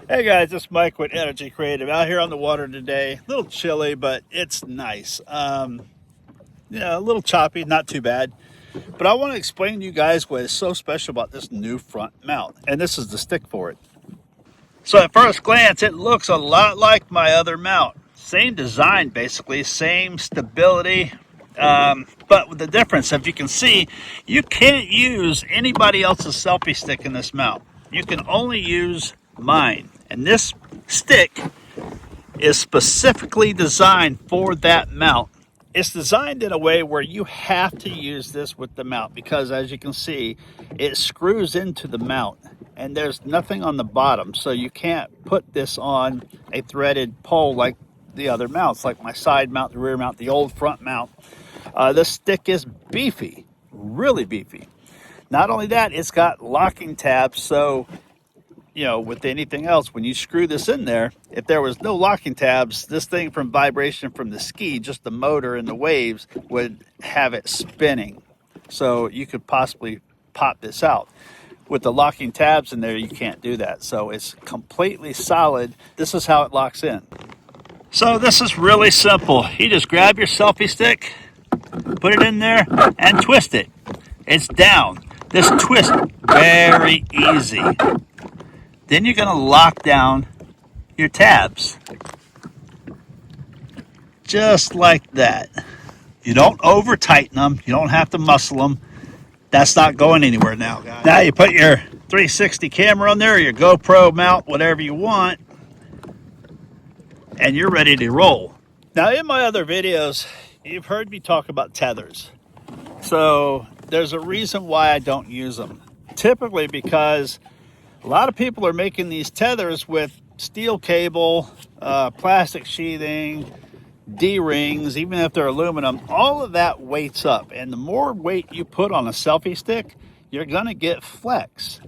Hey guys, it's Mike with NRGcreativ out here on the water today. A little chilly, but it's nice. A little choppy, not too bad. But I want to explain to you guys what is so special about this new front mount, and this is the stick for it. So at first glance, it looks a lot like my other mount. Same design, basically, same stability. But with the difference, if you can see, you can't use anybody else's selfie stick in this mount. You can only use mine. And this stick is specifically designed for that mount. It's designed in a way where you have to use this with the mount because, as you can see, it screws into the mount and there's nothing on the bottom, so you can't put this on a threaded pole like the other mounts, like my side mount, the rear mount, the old front mount. This stick is beefy, really beefy. Not only that, it's got locking tabs, so with anything else, when you screw this in there, if there was no locking tabs, this thing from vibration from the ski, just the motor and the waves, would have it spinning. So you could possibly pop this out. With the locking tabs in there, you can't do that. So it's completely solid. This is how it locks in. So this is really simple. You just grab your selfie stick, put it in there, and twist it. It's down. This twist, very easy. Then you're going to lock down your tabs. Just like that. You don't over tighten them. You don't have to muscle them. That's not going anywhere now, guys. Now you put your 360 camera on there, or your GoPro mount, whatever you want, and you're ready to roll. Now in my other videos, you've heard me talk about tethers. So there's a reason why I don't use them. Typically because a lot of people are making these tethers with steel cable, plastic sheathing, D-rings, even if they're aluminum. All of that weights up, and the more weight you put on a selfie stick, you're gonna get flex.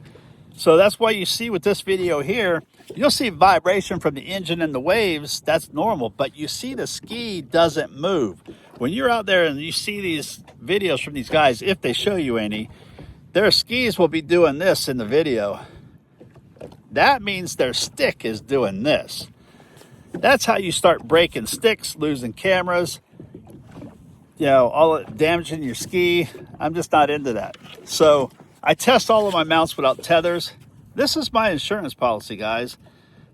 So that's why you see with this video here, you'll see vibration from the engine and the waves. That's normal, but you see the ski doesn't move. When you're out there and you see these videos from these guys, if they show you any, their skis will be doing this in the video. That means their stick is doing this. That's how you start breaking sticks, losing cameras, all damaging your ski. I'm just not into that. So I test all of my mounts without tethers. This is my insurance policy, guys.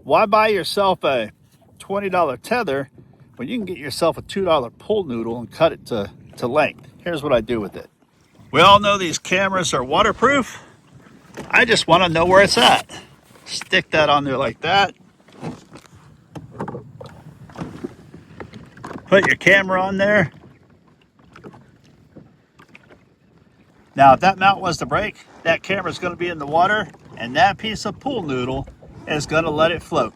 Why buy yourself a $20 tether when you can get yourself a $2 pull noodle and cut it to length? Here's what I do with it. We all know these cameras are waterproof. I just want to know where it's at. Stick that on there like that. Put your camera on there. Now, if that mount was to break, that camera is going to be in the water, and that piece of pool noodle is going to let it float.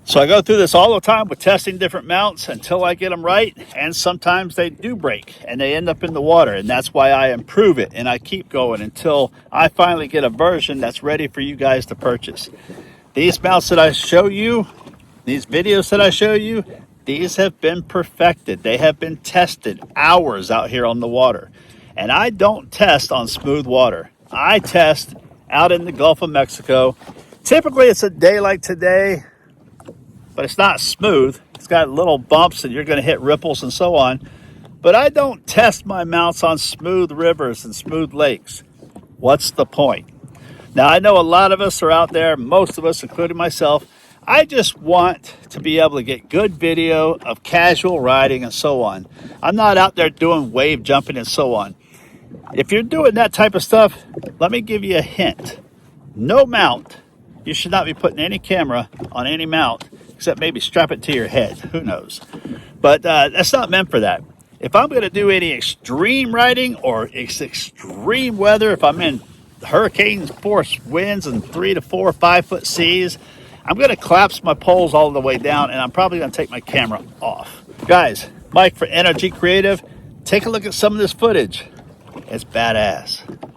So I go through this all the time with testing different mounts until I get them right, and sometimes they do break and they end up in the water, and that's why I improve it and I keep going until I finally get a version that's ready for you guys to purchase. These mounts that I show you, these videos that I show you, these have been perfected. They have been tested hours out here on the water. And I don't test on smooth water. I test out in the Gulf of Mexico. Typically it's a day like today, but it's not smooth. It's got little bumps and you're going to hit ripples and so on. But I don't test my mounts on smooth rivers and smooth lakes. What's the point? Now, I know a lot of us are out there, most of us, including myself. I just want to be able to get good video of casual riding and so on. I'm not out there doing wave jumping and so on. If you're doing that type of stuff, let me give you a hint. No mount. You should not be putting any camera on any mount, except maybe strap it to your head. Who knows? But that's not meant for that. If I'm going to do any extreme riding or extreme weather, if I'm in hurricane force winds and 3 to 4 or 5 foot seas, I'm going to collapse my poles all the way down, and I'm probably going to take my camera off. Guys, Mike for NRGcreativ. Take a look at some of this footage. It's badass.